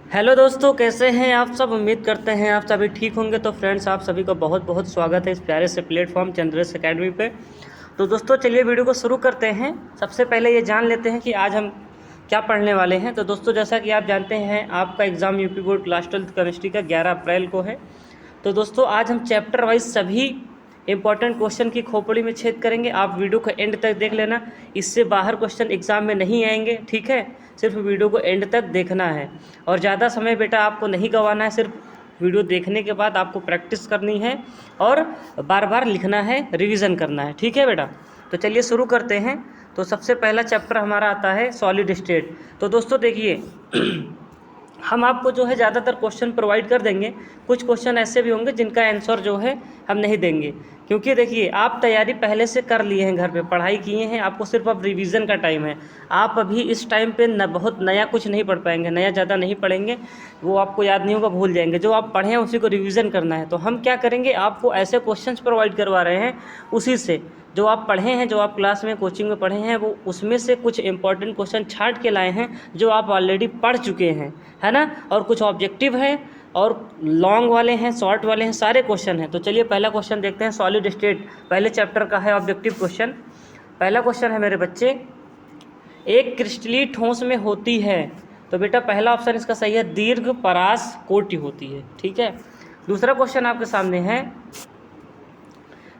Hello दोस्तों, कैसे हैं आप सब। उम्मीद करते हैं आप सभी ठीक होंगे। तो फ्रेंड्स, आप सभी का बहुत बहुत स्वागत है इस प्यारे से प्लेटफॉर्म चंद्रेश एकेडमी पे। तो दोस्तों, चलिए वीडियो को शुरू करते हैं। सबसे पहले ये जान लेते हैं कि आज हम क्या पढ़ने वाले हैं। तो दोस्तों, जैसा कि आप जानते हैं, आपका exam UP board class 12 chemistry का 11 अप्रैल को है। तो दोस्तों, आज हम चैप्टर वाइज सभी इंपॉर्टेंट क्वेश्चन की खोपड़ी में छेद करेंगे। आप वीडियो को एंड तक देख लेना, इससे बाहर क्वेश्चन एग्जाम में नहीं आएंगे, ठीक है। सिर्फ वीडियो को एंड तक देखना है और ज़्यादा समय बेटा आपको नहीं गंवाना है। सिर्फ वीडियो देखने के बाद आपको प्रैक्टिस करनी है और बार बार लिखना है, रिवीजन करना है, ठीक है बेटा। तो चलिए शुरू करते हैं। तो सबसे पहला चैप्टर हमारा आता है सॉलिड स्टेट। तो दोस्तों देखिए हम आपको जो है ज़्यादातर क्वेश्चन प्रोवाइड कर देंगे। कुछ क्वेश्चन ऐसे भी होंगे जिनका आंसर जो है हम नहीं देंगे, क्योंकि देखिए आप तैयारी पहले से कर लिए हैं, घर पे पढ़ाई किए हैं, आपको सिर्फ अब रिवीजन का टाइम है। आप अभी इस टाइम पे बहुत नया कुछ नहीं पढ़ पाएंगे, नया ज़्यादा नहीं पढ़ेंगे, वो आपको याद नहीं होगा, भूल जाएंगे। जो आप पढ़े हैं उसी को रिवीजन करना है। तो हम क्या करेंगे, आपको ऐसे क्वेश्चन प्रोवाइड करवा रहे हैं उसी से जो आप पढ़े हैं, जो आप क्लास में कोचिंग में पढ़े हैं, वो उसमें से कुछ इंपॉर्टेंट क्वेश्चन छांट के लाए हैं जो आप ऑलरेडी पढ़ चुके हैं, है ना। और कुछ ऑब्जेक्टिव है और लॉन्ग वाले हैं, शॉर्ट वाले हैं, सारे क्वेश्चन हैं। तो चलिए पहला क्वेश्चन देखते हैं। सॉलिड स्टेट पहले चैप्टर का है, ऑब्जेक्टिव क्वेश्चन। पहला क्वेश्चन है मेरे बच्चे, एक क्रिस्टलीय ठोस में होती है। तो बेटा पहला ऑप्शन इसका सही है, दीर्घ परास कोटि होती है, ठीक है। दूसरा क्वेश्चन आपके सामने है,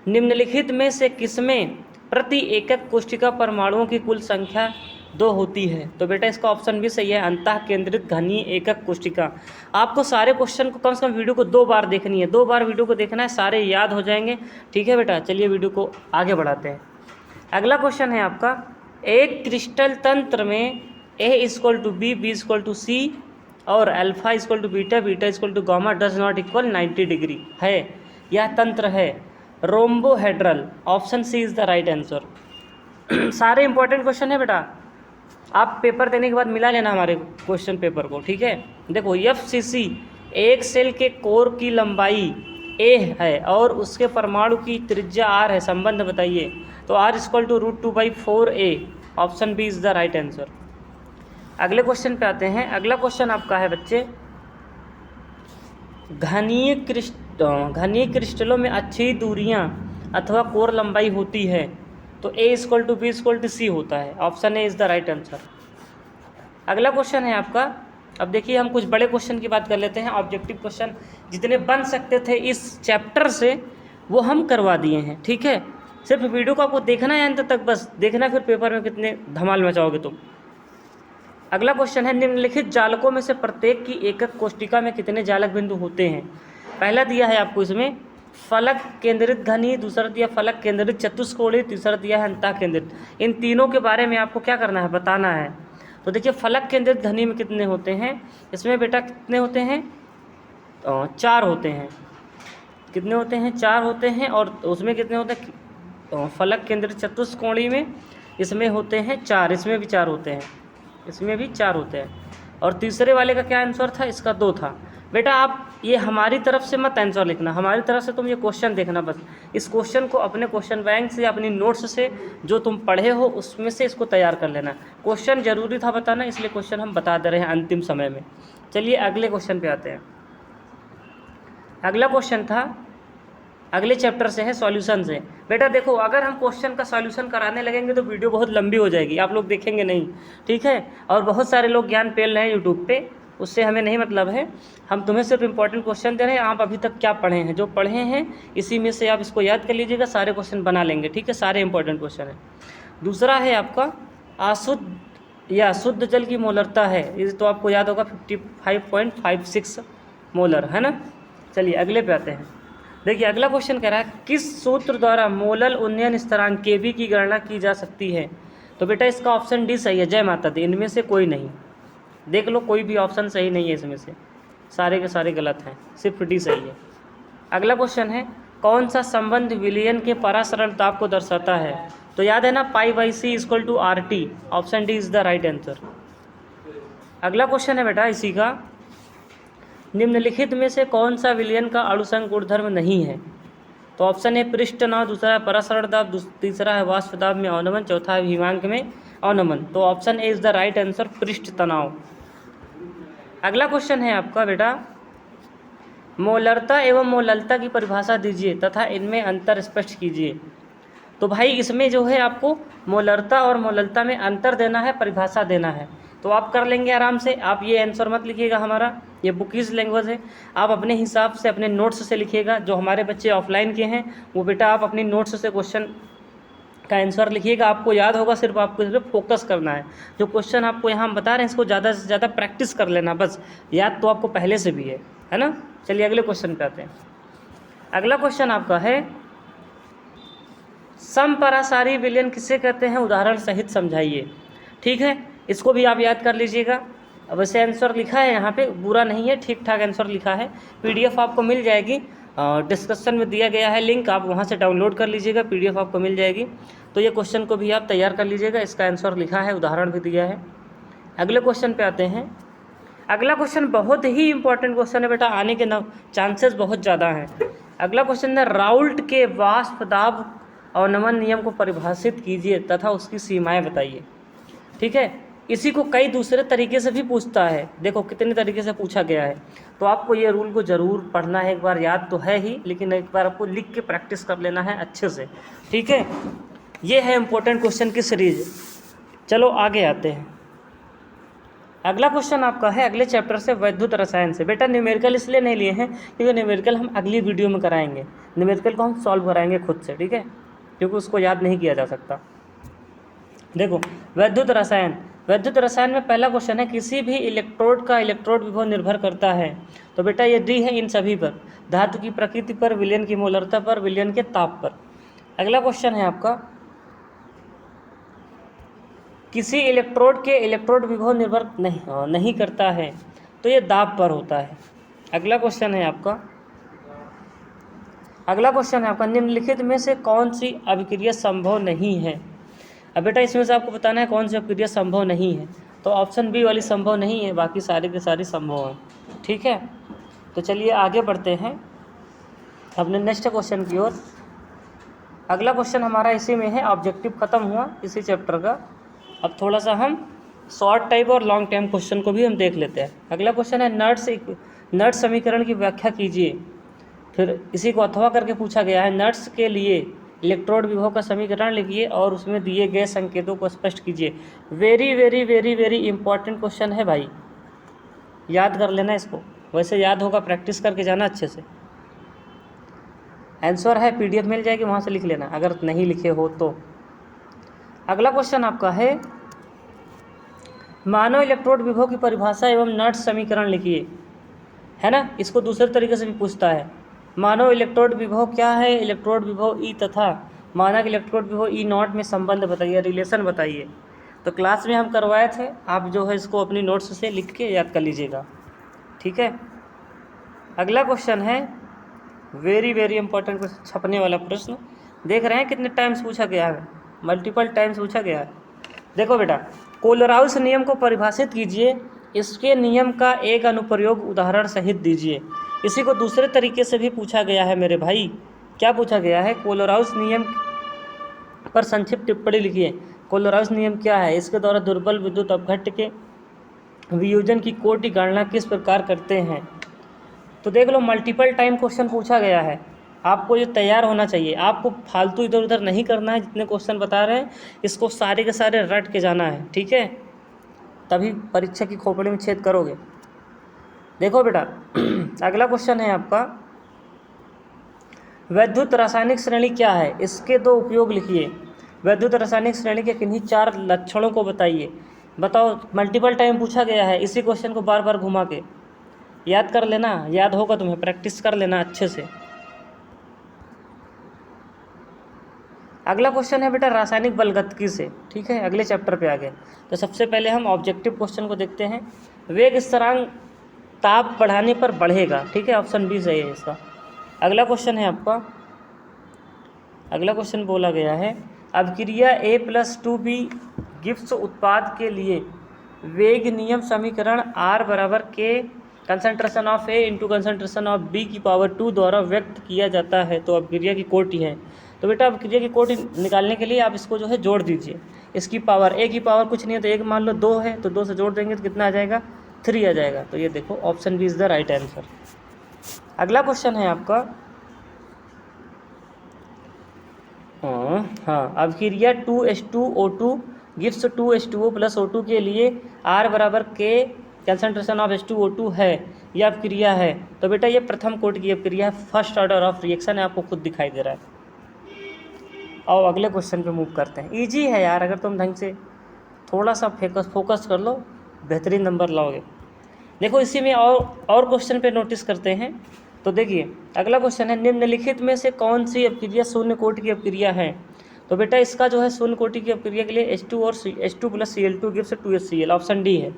निम्नलिखित में से किसमें प्रति एकक कोशिका परमाणुओं की कुल संख्या 2 होती है। तो बेटा इसका ऑप्शन भी सही है, अंतः केंद्रित घनीय एकक कोशिका। आपको सारे क्वेश्चन को कम से कम वीडियो को 2 बार देखनी है, 2 बार वीडियो को देखना है, सारे याद हो जाएंगे, ठीक है बेटा। चलिए वीडियो को आगे बढ़ाते हैं। अगला क्वेश्चन है आपका, एक क्रिस्टल तंत्र में A=B, B=C और α=बीटा, बीटा=गामा डज नॉट इक्वल 90 डिग्री है। यह तंत्र है rhombohedral. Option C is the right answer. सारे इंपॉर्टेंट क्वेश्चन है बेटा, आप पेपर देने के बाद मिला लेना हमारे क्वेश्चन पेपर को, ठीक है। देखो FCC, एक सेल के कोर की लंबाई a है और उसके परमाणु की त्रिज्या r है, संबंध बताइए। तो r=√2/4a। Option B is the right answer. अगले क्वेश्चन पे आते हैं। अगला क्वेश्चन आपका है बच्चे, घनीय क्रिस्टलों में अच्छी दूरियां अथवा कोर लंबाई होती है। तो A=B=C होता है। Option A is the right answer. अगला क्वेश्चन है आपका, अब देखिए हम कुछ बड़े क्वेश्चन की बात कर लेते हैं। ऑब्जेक्टिव क्वेश्चन जितने बन सकते थे इस चैप्टर से वो हम करवा दिए हैं, ठीक है। सिर्फ वीडियो को आपको देखना है अंत तक, बस देखना, फिर पेपर में कितने धमाल मचाओगे तुम। अगला क्वेश्चन है, निम्नलिखित जालकों में से प्रत्येक की एकक कोशिका में कितने जालक बिंदु होते हैं। पहला दिया है आपको इसमें फलक केंद्रित घनी, दूसरा दिया फलक केंद्रित चतुष्कोणीय, तीसरा दिया है अंतः केंद्रित। इन तीनों के बारे में आपको क्या करना है, बताना है। तो देखिए फलक केंद्रित घनी में कितने होते हैं, इसमें बेटा कितने होते हैं, 4 होते हैं। कितने होते हैं, 4 होते हैं। और उसमें कितने होते हैं, फलक केंद्रित चतुष्कोणीय में इसमें होते हैं 4, इसमें भी 4 होते हैं, इसमें भी 4 होते हैं। और तीसरे वाले का क्या आंसर था, इसका 2 था। बेटा आप ये हमारी तरफ से मत आंसर लिखना, हमारी तरफ से तुम ये क्वेश्चन देखना बस। इस क्वेश्चन को अपने क्वेश्चन बैंक से, अपनी नोट्स से जो तुम पढ़े हो उसमें से इसको तैयार कर लेना। क्वेश्चन जरूरी था बताना, इसलिए क्वेश्चन हम बता दे रहे हैं अंतिम समय में। चलिए अगले क्वेश्चन पे आते हैं। अगला क्वेश्चन था, अगले चैप्टर से है, सॉल्यूशन से। बेटा देखो अगर हम क्वेश्चन का सॉल्यूशन कराने लगेंगे तो वीडियो बहुत लंबी हो जाएगी, आप लोग देखेंगे नहीं, ठीक है। और बहुत सारे लोग ज्ञान पेल रहे हैं यूट्यूब पे, उससे हमें नहीं मतलब है। हम तुम्हें सिर्फ इंपॉर्टेंट क्वेश्चन दे रहे हैं। आप अभी तक क्या पढ़े हैं, जो पढ़े हैं इसी में से आप इसको याद कर लीजिएगा, सारे क्वेश्चन बना लेंगे, ठीक है। सारे इंपॉर्टेंट क्वेश्चन है। दूसरा है आपका, अशुद्ध या शुद्ध जल की मोलरता है, ये तो आपको याद होगा 55.56 मोलर, है ना। चलिए अगले पे आते हैं। देखिए अगला क्वेश्चन कह रहा है, किस सूत्र द्वारा मोलल उन्नयन स्थिरांक Kb की गणना की जा सकती है। तो बेटा इसका ऑप्शन डी सही है, जय माता दी। इनमें से कोई नहीं, देख लो कोई भी ऑप्शन सही नहीं है इसमें से, सारे के सारे गलत हैं, सिर्फ डी सही है। अगला क्वेश्चन है, कौन सा संबंध विलयन के परासरण ताप को दर्शाता है। तो याद है ना, π/C=RT। Option D is the right answer. अगला क्वेश्चन है बेटा इसी का, निम्नलिखित में से कौन सा विलयन का अणुसंग गुणधर्म नहीं है। तो ऑप्शन ए पृष्ठ तनाव, दूसरा है परासरण दाब, तीसरा है वाष्प दाब में अवनमन, चौथा है हिमांक में अवनमन। तो option A is the right answer, पृष्ठ तनाव। अगला क्वेश्चन है आपका बेटा, मोलरता एवं मोललता की परिभाषा दीजिए तथा इनमें अंतर स्पष्ट कीजिए। तो भाई इसमें जो है आपको मोलरता और मोललता में अंतर देना है, परिभाषा देना है। तो आप कर लेंगे आराम से। आप ये आंसर मत लिखिएगा, हमारा ये बुकीज लैंग्वेज है। आप अपने हिसाब से अपने नोट्स से लिखिएगा। जो हमारे बच्चे ऑफलाइन के हैं वो बेटा आप अपनी नोट्स से क्वेश्चन का आंसर लिखिएगा। आपको याद होगा, सिर्फ आपको इस पर फोकस करना है। जो क्वेश्चन आपको यहाँ हम बता रहे हैं इसको ज़्यादा से ज़्यादा प्रैक्टिस कर लेना, बस। याद तो आपको पहले से भी है ना। चलिए अगले क्वेश्चन पे आते हैं। अगला क्वेश्चन आपका है, समपरासारी विलयन किसे कहते हैं, उदाहरण सहित समझाइए। ठीक है, इसको भी आप याद कर लीजिएगा। अब वैसे आंसर लिखा है यहाँ पे, बुरा नहीं है, ठीक ठाक आंसर लिखा है। पीडीएफ आपको मिल जाएगी, डिस्क्रिप्शन में दिया गया है लिंक, आप वहाँ से डाउनलोड कर लीजिएगा, पीडीएफ आपको मिल जाएगी। तो ये क्वेश्चन को भी आप तैयार कर लीजिएगा, इसका आंसर लिखा है, उदाहरण भी दिया है। अगले क्वेश्चन पे आते हैं। अगला क्वेश्चन बहुत ही इंपॉर्टेंट क्वेश्चन है बेटा, आने के चांसेस बहुत ज़्यादा हैं। अगला क्वेश्चन है, राउल्ट के वाष्प दाब अवनमन नियम को परिभाषित कीजिए तथा उसकी सीमाएं बताइए। ठीक है, इसी को कई दूसरे तरीके से भी पूछता है। देखो कितने तरीके से पूछा गया है। तो आपको ये रूल को ज़रूर पढ़ना है, एक बार याद तो है ही, लेकिन एक बार आपको लिख के प्रैक्टिस कर लेना है अच्छे से। ठीक है, ये है इंपॉर्टेंट क्वेश्चन की सीरीज। चलो आगे आते हैं। अगला क्वेश्चन आपका है अगले चैप्टर से, वैद्युत रसायन से। बेटा न्यूमेरिकल इसलिए नहीं लिए हैं क्योंकि न्यूमेरिकल हम अगली वीडियो में कराएंगे। न्यूमेरिकल को हम सॉल्व कराएंगे खुद से, ठीक है, क्योंकि उसको याद नहीं किया जा सकता। देखो वैद्युत रसायन, वैद्युत रसायन में पहला क्वेश्चन है, किसी भी इलेक्ट्रोड का इलेक्ट्रोड विभव निर्भर करता है। तो बेटा ये डी है इन सभी पर, धातु की प्रकृति पर, विलयन की मोलरता पर, विलयन के ताप पर। अगला क्वेश्चन है आपका, किसी इलेक्ट्रोड के इलेक्ट्रोड विभव निर्भर नहीं करता है, तो ये दाब पर होता है। अगला क्वेश्चन है आपका, निम्नलिखित में से कौन सी अभिक्रिया संभव नहीं है। अब बेटा इसमें से आपको बताना है कौन सी अभिक्रिया संभव नहीं है। तो ऑप्शन बी वाली संभव नहीं है, बाकी सारी के सारी संभव हैं। ठीक है, तो चलिए आगे बढ़ते हैं अपने नेक्स्ट क्वेश्चन की ओर। अगला क्वेश्चन हमारा इसी में है, ऑब्जेक्टिव खत्म हुआ इसी चैप्टर का। अब थोड़ा सा हम शॉर्ट टाइप और लॉन्ग टाइम क्वेश्चन को भी हम देख लेते हैं। अगला क्वेश्चन है, नर्ट्स समीकरण की व्याख्या कीजिए। फिर इसी को अथवा करके पूछा गया है, नर्ट्स के लिए इलेक्ट्रोड विभव का समीकरण लिखिए और उसमें दिए गए संकेतों को स्पष्ट कीजिए। Very very very very important question है भाई, याद कर लेना इसको। वैसे याद होगा, प्रैक्टिस करके जाना अच्छे से। आंसर है, पीडीएफ मिल जाएगी, वहाँ से लिख लेना अगर नहीं लिखे हो तो। अगला क्वेश्चन आपका है, मानव इलेक्ट्रोड विभव की परिभाषा एवं नर्ट्स समीकरण लिखिए। है ना, इसको दूसरे तरीके से भी पूछता है, मानव इलेक्ट्रोड विभव क्या है, इलेक्ट्रोड विभव ई तथा मानक इलेक्ट्रोड विभव ई नॉट में संबंध बताइए, रिलेशन बताइए। तो क्लास में हम करवाए थे, आप जो है इसको अपनी नोट्स से लिख के याद कर लीजिएगा। ठीक है, अगला क्वेश्चन है वेरी वेरी इंपॉर्टेंट क्वेश्चन, छपने वाला प्रश्न। देख रहे हैं कितने टाइम्स पूछा गया है, मल्टीपल टाइम्स पूछा गया है। देखो बेटा, कोलराउस नियम को परिभाषित कीजिए, इसके नियम का एक अनुप्रयोग उदाहरण सहित दीजिए। इसी को दूसरे तरीके से भी पूछा गया है मेरे भाई। क्या पूछा गया है, कोलराउस नियम पर संक्षिप्त टिप्पणी लिखिए। कोलराउस नियम क्या है, इसके द्वारा दुर्बल विद्युत अपघट्य के वियोजन की कोटि गणना किस प्रकार करते हैं। तो देख लो, मल्टीपल टाइम क्वेश्चन पूछा गया है, आपको ये तैयार होना चाहिए। आपको फालतू इधर उधर नहीं करना है, जितने क्वेश्चन बता रहे हैं इसको सारे के सारे रट के जाना है। ठीक है, तभी परीक्षा की खोपड़ी में छेद करोगे। देखो बेटा, अगला क्वेश्चन है आपका, वैद्युत रासायनिक श्रेणी क्या है, इसके दो उपयोग लिखिए। वैद्युत रासायनिक श्रेणी के किन्हीं 4 लक्षणों को बताइए। बताओ, मल्टीपल टाइम पूछा गया है, इसी क्वेश्चन को बार बार घुमा के याद कर लेना, याद होगा तुम्हें, प्रैक्टिस कर लेना अच्छे से। अगला क्वेश्चन है बेटा, रासायनिक बलगतिकी से। ठीक है, अगले चैप्टर पे आ गए। तो सबसे पहले हम ऑब्जेक्टिव क्वेश्चन को देखते हैं। वेग स्थिरांक ताप बढ़ाने पर बढ़ेगा। ठीक है, ऑप्शन बी सही है इसका। अगला क्वेश्चन है आपका, अगला क्वेश्चन बोला गया है, अभिक्रिया A+2B गिब्स उत्पाद के लिए वेग नियम समीकरण R बराबर K concentration of A into concentration of B की पावर 2 द्वारा व्यक्त किया जाता है। तो अभिक्रिया की कोटि है। तो बेटा अभिक्रिया की कोटि निकालने के लिए आप इसको जो है जोड़ दीजिए। इसकी पावर, A की पावर कुछ नहीं है तो 1 मान लो, 2 है तो 2 से जोड़ देंगे तो कितना आ जाएगा, 3 आ जाएगा। तो ये देखो option B is the right answer. अगला क्वेश्चन है आपका, हाँ, अभिक्रिया 2H2O2 gives 2H2O plus O2 के लिए R बराबर K कंसंट्रेशन ऑफ H2O2 है, यह अभिक्रिया है। तो बेटा ये प्रथम कोटि की अभिक्रिया है, फर्स्ट ऑर्डर ऑफ रिएक्शन है, आपको खुद दिखाई दे रहा है। और अगले क्वेश्चन पे मूव करते हैं। इजी है यार, अगर तुम ढंग से थोड़ा सा फोकस कर लो बेहतरीन नंबर लाओगे। देखो इसी में और क्वेश्चन पे नोटिस करते हैं। तो देखिए अगला क्वेश्चन है, निम्नलिखित में से कौन सी अपक्रिया शून्य कोटि की अपक्रिया है। तो बेटा इसका जो है शून्य कोटि की अपक्रिया के लिए H2 और H2 plus Cl2 gives 2HCl, option D है।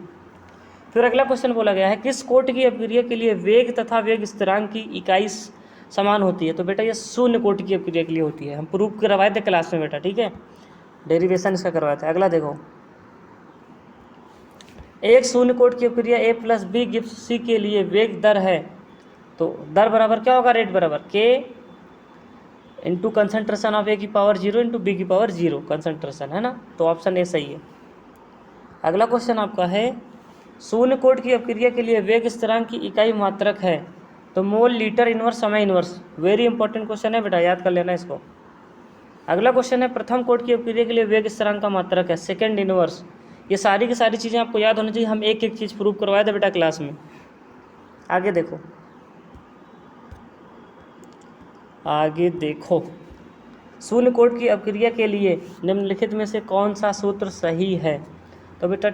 फिर अगला क्वेश्चन बोला गया है, किस कोटि की अपक्रिया के लिए वेग तथा वेग स्थिरांक की इकाई समान होती है। तो बेटा ये शून्य कोटि की अपक्रिया के लिए होती है, हम प्रूव करवाए थे क्लास में बेटा, ठीक है, डेरिवेशन इसका करवाए थे। अगला देखो, एक शून्य कोटि की अपक्रिया A plus B gives C के लिए वेग दर है। तो दर बराबर क्या होगा, रेट बराबर K into concentration of A की पावर 0 इंटू B की पावर 0 कंसंट्रेशन, है ना। तो ऑप्शन ए सही है। अगला क्वेश्चन आपका है, शून्य कोटि की अपक्रिया के लिए वेग स्थिरांक की इकाई मात्रक है। तो मोल, लीटर इनवर्स, समय इनवर्स। वेरी इंपॉर्टेंट क्वेश्चन है बेटा, याद कर लेना इसको। अगला क्वेश्चन है, प्रथम कोटि की अपक्रिया के लिए वेग स्थिरांक का मात्रक है, सेकंड इनवर्स। ये सारी की सारी चीज़ें आपको याद होनी चाहिए, हम एक एक चीज़ प्रूव करवाए थे बेटा क्लास में। आगे देखो, शून्य कोटि की अपक्रिया के लिए निम्नलिखित में से कौन सा सूत्र सही है। तो बेटा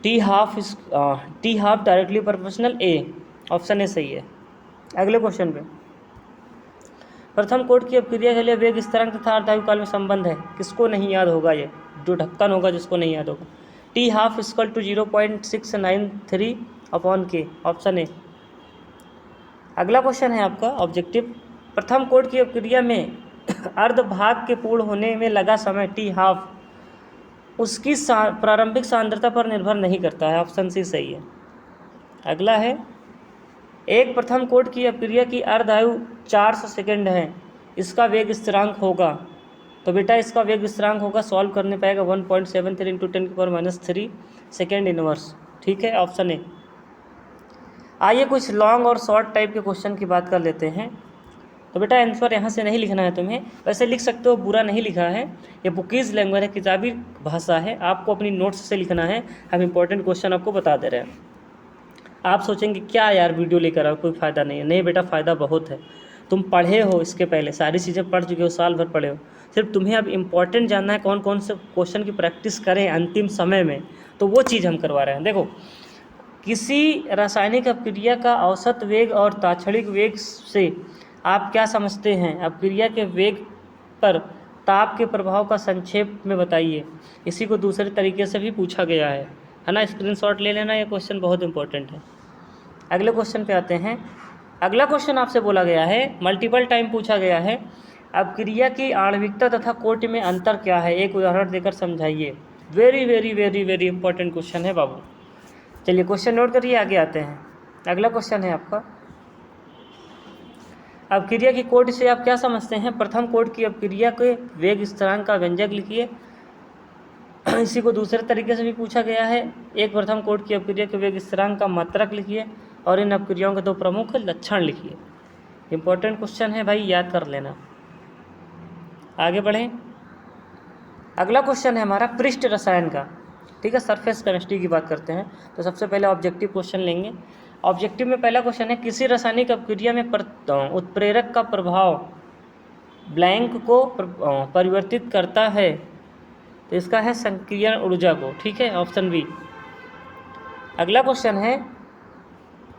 T half directly proportional A, option A सही है। अगले क्वेश्चन पे, प्रथम कोटि की अपक्रिया के लिए वेग स्थिरांक तथा अर्धायुकाल में संबंध है, किसको नहीं याद होगा, ये जो ढक्कन होगा जिसको नहीं याद होगा। T half equal to 0.693 upon K, option A. अगला क्वेश्चन है आपका ऑब्जेक्टिव, प्रथम कोटि की अपक्रिया में अर्ध भाग के पूर्ण होने में लगा समय टी हाफ उसकी प्रारंभिक सांद्रता पर निर्भर नहीं करता है, ऑप्शन सी सही है। अगला है, एक प्रथम कोटि की अपक्रिया की अर्ध आयु 400 सेकेंड है, इसका वेग स्थिरांक होगा। तो बेटा इसका वेग स्थिरांक होगा, सॉल्व करने पाएगा 1.73 इंटू 10⁻³ सेकेंड इनवर्स, ठीक है, ऑप्शन ए। आइए कुछ लॉन्ग और शॉर्ट टाइप के क्वेश्चन की बात कर लेते हैं। तो बेटा आंसर यहाँ से नहीं लिखना है तुम्हें, वैसे लिख सकते हो, बुरा नहीं लिखा है, ये बुकीज़ लैंग्वेज है, किताबी भाषा है, आपको अपनी नोट्स से लिखना है, हम इंपॉर्टेंट क्वेश्चन आपको बता दे रहे हैं। आप सोचेंगे क्या यार वीडियो लेकर आओ, कोई फ़ायदा नहीं है। नहीं बेटा, फ़ायदा बहुत है, तुम पढ़े हो, इसके पहले सारी चीज़ें पढ़ चुके हो, साल भर पढ़े हो, सिर्फ तुम्हें अब इम्पॉर्टेंट जानना है कौन कौन से क्वेश्चन की प्रैक्टिस करें अंतिम समय में, तो वो चीज़ हम करवा रहे हैं। देखो, किसी रासायनिक अपक्रिया का औसत वेग और ताक्षणिक वेग से आप क्या समझते हैं, अपक्रिया के वेग पर ताप के प्रभाव का संक्षेप में बताइए। इसी को दूसरे तरीके से भी पूछा गया है ना, स्क्रीनशॉट ले लेना, ये क्वेश्चन बहुत इंपॉर्टेंट है। अगले क्वेश्चन पे आते हैं। अगला क्वेश्चन आपसे बोला गया है, मल्टीपल टाइम पूछा गया है, अपक्रिया की आणविकता तथा कोटि में अंतर क्या है, एक उदाहरण देकर समझाइए। Very very very very important question है बाबू। चलिए क्वेश्चन नोट करिए, आगे आते हैं। अगला क्वेश्चन है आपका, अपक्रिया की कोटि से आप क्या समझते हैं। प्रथम कोटि की अपक्रिया के वेग स्थिरांक का व्यंजक लिखिए। इसी को दूसरे तरीके से भी पूछा गया है, एक प्रथम कोटि की अपक्रिया के वेग स्थिरांक का मात्रक लिखिए और इन अपक्रियाओं के 2 प्रमुख लक्षण लिखिए। इंपॉर्टेंट क्वेश्चन है भाई, याद कर लेना। आगे बढ़ें। अगला क्वेश्चन है हमारा पृष्ठ रसायन का, ठीक है, सरफेस केमिस्ट्री की बात करते हैं। तो सबसे पहले ऑब्जेक्टिव क्वेश्चन लेंगे। ऑब्जेक्टिव में पहला क्वेश्चन है, किसी रासायनिक अपक्रिया में उत्प्रेरक का प्रभाव ब्लैंक को परिवर्तित करता है। तो इसका है संक्रियण ऊर्जा को, ठीक है, ऑप्शन बी। अगला क्वेश्चन है,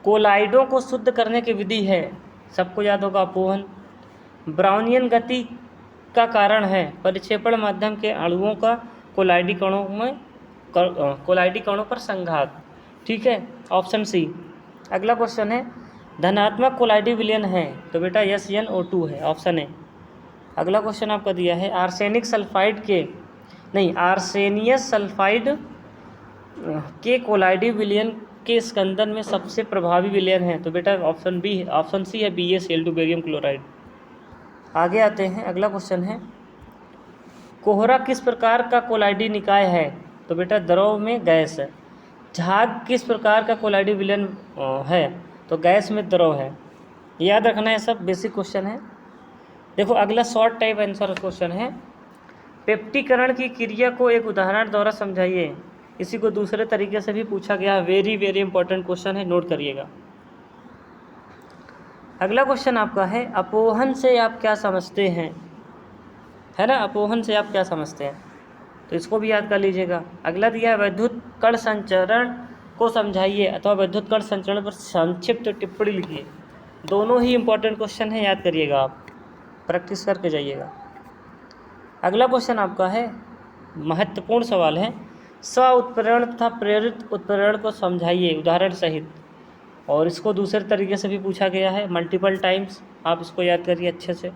कोलाइडों को शुद्ध करने की विधि है, सबको याद होगा, अपोहन। ब्राउनियन गति का कारण है परिक्षेपण माध्यम के अणुओं का कोलाइडी कणों पर संघात, ठीक है, ऑप्शन सी। अगला क्वेश्चन है, धनात्मक कोलाइडी विलयन है। तो बेटा SnO2 है, ऑप्शन ए। अगला क्वेश्चन आपका दिया है, आर्सेनियस सल्फाइड के कोलाइडी विलयन के स्कंदन में सबसे प्रभावी विलयन है। तो बेटा ऑप्शन सी है, BaCl2 बेरियम क्लोराइड। आगे आते हैं। अगला क्वेश्चन है, कोहरा किस प्रकार का कोलाइडी निकाय है। तो बेटा द्रव में गैस है। झाग किस प्रकार का कोलाइडी विलयन है? तो गैस में द्रव है। याद रखना है, सब बेसिक क्वेश्चन है। देखो अगला शॉर्ट टाइप आंसर क्वेश्चन है, पेप्टीकरण की क्रिया को एक उदाहरण द्वारा समझाइए। इसी को दूसरे तरीके से भी पूछा गया। वेरी वेरी इंपॉर्टेंट क्वेश्चन है, नोट करिएगा। अगला क्वेश्चन आपका है, अपोहन से आप क्या समझते हैं? है ना, अपोहन से आप क्या समझते हैं? तो इसको भी याद कर लीजिएगा। अगला दिया है, वैद्युत कण संचरण को समझाइए अथवा वैद्युत कण संचरण पर संक्षिप्त टिप्पणी लिखिए। दोनों ही इंपॉर्टेंट क्वेश्चन है, याद करिएगा, आप प्रैक्टिस करके जाइएगा। अगला क्वेश्चन आपका है, महत्वपूर्ण सवाल है, स्व उत्प्रेरण तथा प्रेरित उत्प्रेरण को समझाइए उदाहरण सहित। और इसको दूसरे तरीके से भी पूछा गया है मल्टीपल टाइम्स। आप इसको याद करिए अच्छे से।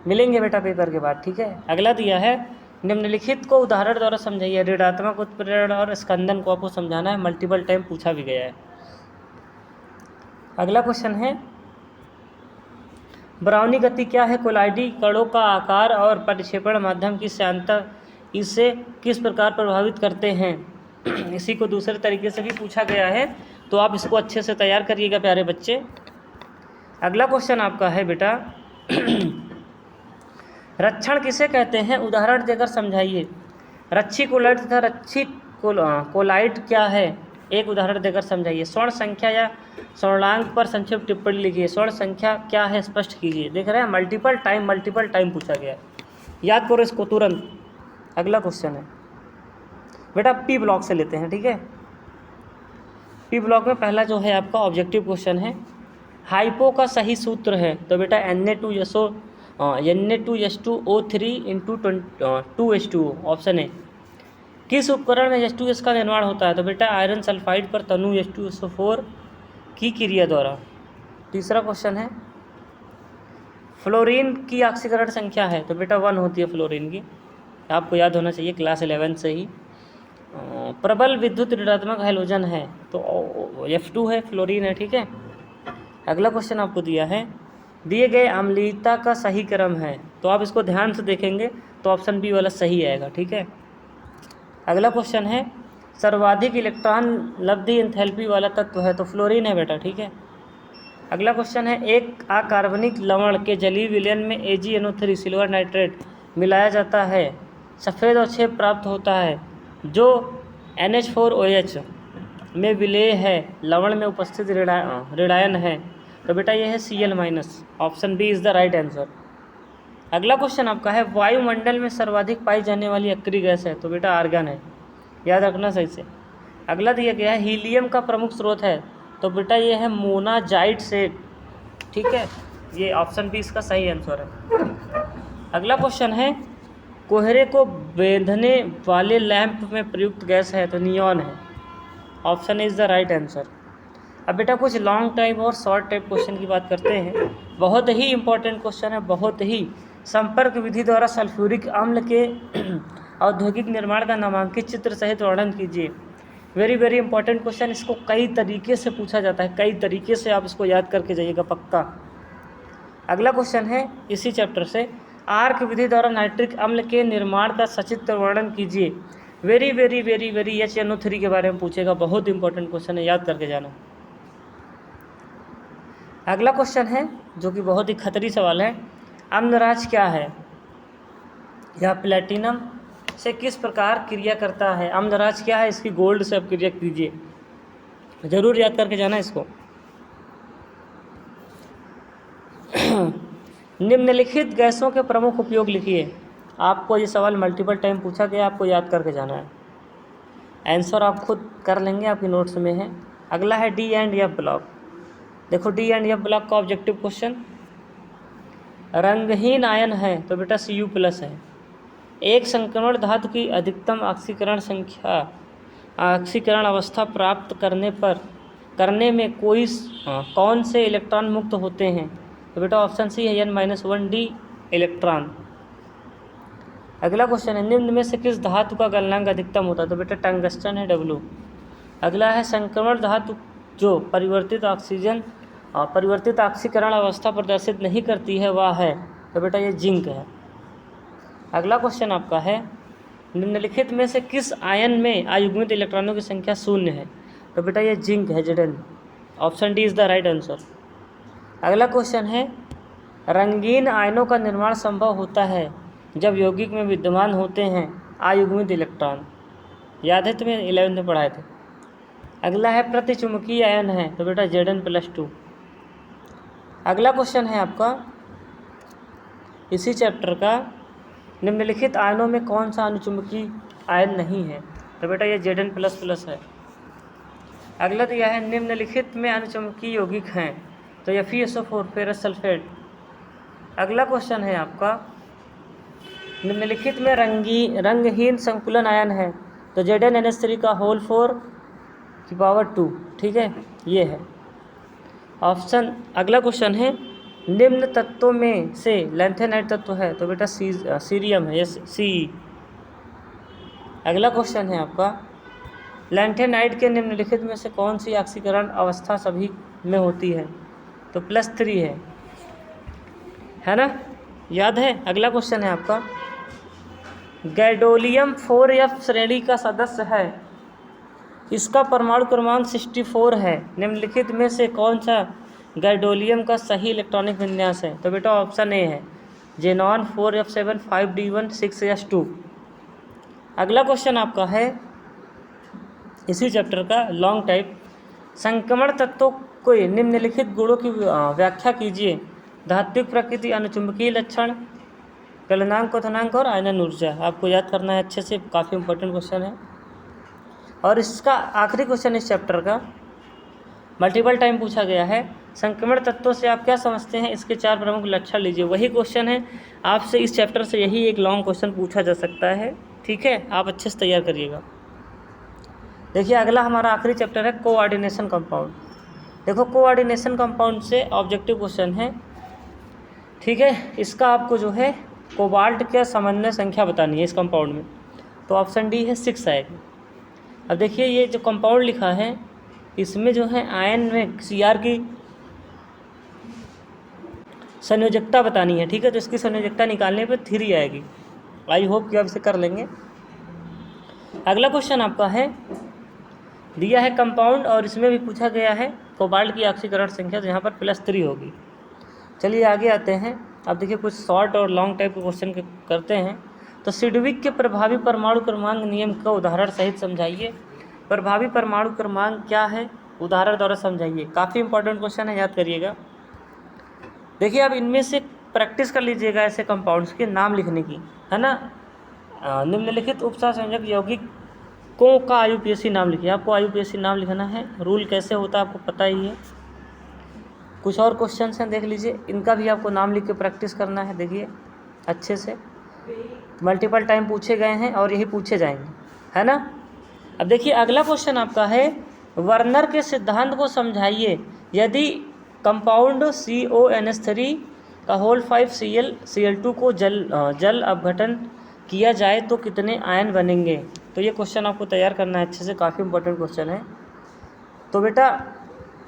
मिलेंगे बेटा पेपर के बाद, ठीक है। अगला दिया है, निम्नलिखित को उदाहरण द्वारा समझाइए। ऋणात्मक उत्प्रेरण और स्कंदन को आपको समझाना है, मल्टीपल टाइम पूछा भी गया है। अगला क्वेश्चन है, ब्राउनी गति क्या है? कोलाइडी कणों का आकार और परिक्षेपण माध्यम की श्यानता इसे किस प्रकार प्रभावित करते हैं? इसी को दूसरे तरीके से भी पूछा गया है, तो आप इसको अच्छे से तैयार करिएगा प्यारे बच्चे। अगला क्वेश्चन आपका है बेटा, रक्षण किसे कहते हैं? उदाहरण देकर समझाइए। रक्षी कोलाइड तथा रक्षित कोलाइड क्या है? एक उदाहरण देकर समझाइए। स्वर्ण संख्या या स्वर्णांक पर संक्षिप्त टिप्पणी लिखिए। स्वर्ण संख्या क्या है स्पष्ट कीजिए। देख रहे हैं, मल्टीपल टाइम पूछा गया है, याद करो इसको तुरंत। अगला क्वेश्चन है बेटा, पी ब्लॉक से लेते हैं, ठीक है। पी ब्लॉक में पहला जो है आपका ऑब्जेक्टिव क्वेश्चन है, हाइपो का सही सूत्र है। तो बेटा Na2SO2 इंटू 2H2O, ऑप्शन है। किस उपकरण में H2S का निर्माण होता है? तो बेटा आयरन सल्फाइड पर तनु H2SO4 की क्रिया द्वारा। तीसरा क्वेश्चन है, फ्लोरीन की ऑक्सीकरण संख्या है? तो बेटा 1 होती है फ्लोरीन की, आपको याद होना चाहिए क्लास 11 से ही। प्रबल विद्युत ऋणात्मक हैलोजन है तो F2 है, फ्लोरीन है, ठीक है। अगला क्वेश्चन आपको दिया है, दिए गए अम्लीयता का सही क्रम है। तो आप इसको ध्यान से देखेंगे तो ऑप्शन बी वाला सही आएगा, ठीक है। अगला क्वेश्चन है, सर्वाधिक इलेक्ट्रॉन लब्धि एंथैल्पी वाला तत्व है? तो फ्लोरीन है बेटा, ठीक है। अगला क्वेश्चन है, एक अकार्बनिक लवण के जलीय विलयन में AgNO3 सिल्वर नाइट्रेट मिलाया जाता है, सफ़ेद अवक्षेप प्राप्त होता है जो NH4OH में विलेय है, लवण में उपस्थित ऋणायन है। तो बेटा ये है Cl-, option B is the right answer. अगला क्वेश्चन आपका है, वायुमंडल में सर्वाधिक पाई जाने वाली अक्रिय गैस है? तो बेटा आर्गन है, याद रखना सही से। अगला दिया गया है, हीलियम का प्रमुख स्रोत है? तो बेटा ये है मोनाजाइट से, ठीक है। ये ऑप्शन बी इसका सही आंसर है। अगला क्वेश्चन है, कोहरे को बेंधने वाले लैंप में प्रयुक्त गैस है? तो नियॉन है, option is the right answer. अब बेटा कुछ लॉन्ग टाइप और शॉर्ट टाइप क्वेश्चन की बात करते हैं। बहुत ही इंपॉर्टेंट क्वेश्चन है, बहुत ही। संपर्क विधि द्वारा सल्फ्यूरिक अम्ल के औद्योगिक निर्माण का नामांकित चित्र सहित वर्णन कीजिए। Very very important question. इसको कई तरीके से पूछा जाता है, कई तरीके से, आप इसको याद करके जाइएगा पक्का। अगला क्वेश्चन है इसी चैप्टर से, आर्क विधि द्वारा नाइट्रिक अम्ल के निर्माण का सचित्र वर्णन कीजिए। Very very very very HNO3 के बारे में पूछेगा, बहुत इंपॉर्टेंट क्वेश्चन है, याद करके जाना। अगला क्वेश्चन है जो कि बहुत ही खतरी सवाल है, अम्लराज क्या है? यह प्लेटिनम से किस प्रकार क्रिया करता है? अम्लराज क्या है? इसकी गोल्ड से आप क्रिया कीजिए, जरूर याद करके जाना इसको। निम्नलिखित गैसों के प्रमुख उपयोग लिखिए। आपको ये सवाल मल्टीपल टाइम पूछा गया, आपको याद करके जाना है। आंसर आप खुद कर लेंगे, आपकी नोट्स में है। अगला है D&F ब्लॉक। देखो D&F ब्लॉक का ऑब्जेक्टिव क्वेश्चन, रंगहीन आयन है? तो बेटा Cu+ है। एक संक्रमण धातु की अधिकतम ऑक्सीकरण अवस्था प्राप्त करने में कौन से इलेक्ट्रॉन मुक्त होते हैं? तो बेटा ऑप्शन सी है N-1d इलेक्ट्रॉन। अगला क्वेश्चन है, निम्न में से किस धातु का गलनांक अधिकतम होता है? तो बेटा टंगस्टन है, W। अगला है, संक्रमण धातु जो परिवर्तित ऑक्सीकरण अवस्था प्रदर्शित नहीं करती है वह है? तो बेटा ये जिंक है। अगला क्वेश्चन आपका है, निम्नलिखित में से किस आयन में अयुग्मित इलेक्ट्रॉनों की संख्या 0 है? तो बेटा ये जिंक है, Zn। Option D is the right answer. अगला क्वेश्चन है, रंगीन आयनों का निर्माण संभव होता है जब यौगिक में विद्यमान होते हैं अयुग्मित इलेक्ट्रॉन। याद है तुम्हें 11th में पढ़ाए थे। अगला है प्रतिचुंबकीय आयन है, तो बेटा Zn+2। अगला क्वेश्चन है आपका इसी चैप्टर का, निम्नलिखित आयनों में कौन सा अनुचुंबकीय आयन नहीं है? तो बेटा ये Zn++ है। अगला दिया है निम्नलिखित में अनुचुंबकीय यौगिक हैं, तो FeSO4 फेरस सल्फेट। अगला क्वेश्चन है आपका, निम्नलिखित में रंगहीन संकुलन आयन है, तो Zn का होल 4⁴ ठीक है, ये है ऑप्शन। अगला क्वेश्चन है, निम्न तत्वों में से लैंथेनाइड तत्व है, तो बेटा सीरियम है, यस Ce। अगला क्वेश्चन है आपका, लैंथेनाइड के निम्नलिखित में से कौन सी ऑक्सीकरण अवस्था सभी में होती है? तो +3 है ना, याद है। अगला क्वेश्चन है आपका, गैडोलियम 4F श्रेणी का सदस्य है, इसका परमाणु क्रमांक 64 है, निम्नलिखित में से कौन सा गैडोलियम का सही इलेक्ट्रॉनिक विन्यास है? तो बेटा ऑप्शन ए है, जेनॉन 4F7 5D1 6S2। अगला क्वेश्चन आपका है इसी चैप्टर का, लॉन्ग टाइप, संक्रमण तत्वों को निम्नलिखित गुणों की व्याख्या कीजिए। धात्विक प्रकृति, अनुचुंबकीय लक्षण, गलनांक, क्वथनांक और आयनन ऊर्जा। आपको याद करना है अच्छे से, काफ़ी इंपॉर्टेंट क्वेश्चन है। और इसका आखिरी क्वेश्चन इस चैप्टर का मल्टीपल टाइम पूछा गया है, संक्रमण तत्वों से आप क्या समझते हैं, इसके 4 प्रमुख लक्षण लीजिए। वही क्वेश्चन है, आपसे इस चैप्टर से यही एक लॉन्ग क्वेश्चन पूछा जा सकता है, ठीक है। आप अच्छे से तैयार करिएगा। देखिए अगला हमारा आखिरी चैप्टर है कोऑर्डिनेशन कंपाउंड। देखो कोऑर्डिनेशन कंपाउंड से ऑब्जेक्टिव क्वेश्चन है, ठीक है। इसका आपको जो है कोबाल्ट का समन्वय संख्या बतानी है इस कंपाउंड में, तो ऑप्शन डी है 6 आएगी। अब देखिए ये जो कंपाउंड लिखा है इसमें जो है आयन में Cr की संयोजकता बतानी है, ठीक है। तो इसकी संयोजकता निकालने पर 3 आएगी। आई होप कि आप इसे कर लेंगे। अगला क्वेश्चन आपका है, दिया है कंपाउंड और इसमें भी पूछा गया है कोबाल्ट की ऑक्सीकरण संख्या, तो यहाँ पर +3 होगी। चलिए आगे आते हैं। अब देखिए कुछ शॉर्ट और लॉन्ग टाइप के क्वेश्चन करते हैं। तो सिडविक के प्रभावी परमाणु क्रमांक नियम का उदाहरण सहित समझाइए। प्रभावी परमाणु क्रमांक क्या है, उदाहरण द्वारा समझाइए। काफ़ी इंपॉर्टेंट क्वेश्चन है, याद करिएगा। देखिए अब इनमें से प्रैक्टिस कर लीजिएगा ऐसे कंपाउंड्स के नाम लिखने की, है ना। निम्नलिखित उपसंयोजक यौगिकों का IUPAC नाम लिखिए। आपको IUPAC नाम लिखना है, रूल कैसे होता है आपको पता ही है। कुछ और क्वेश्चन हैं, देख लीजिए, इनका भी आपको नाम लिख के प्रैक्टिस करना है। देखिए अच्छे से, मल्टीपल टाइम पूछे गए हैं और यही पूछे जाएंगे, है ना। अब देखिए अगला क्वेश्चन आपका है, वर्नर के सिद्धांत को समझाइए। यदि कंपाउंड CONH3 का होल 5Cl2 को जल अपघटन किया जाए तो कितने आयन बनेंगे? तो ये क्वेश्चन आपको तैयार करना है अच्छे से, काफ़ी इंपॉर्टेंट क्वेश्चन है। तो बेटा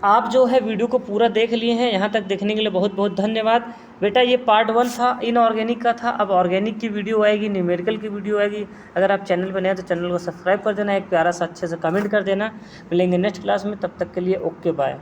आप जो है वीडियो को पूरा देख लिए हैं, यहाँ तक देखने के लिए बहुत बहुत धन्यवाद। बेटा ये पार्ट 1 था, इनऑर्गेनिक का था। अब ऑर्गेनिक की वीडियो आएगी, न्यूमेरिकल की वीडियो आएगी। अगर आप चैनल पर नए हैं तो चैनल को सब्सक्राइब कर देना, एक प्यारा सा अच्छे से कमेंट कर देना। मिलेंगे नेक्स्ट क्लास में, तब तक के लिए ओके बाय।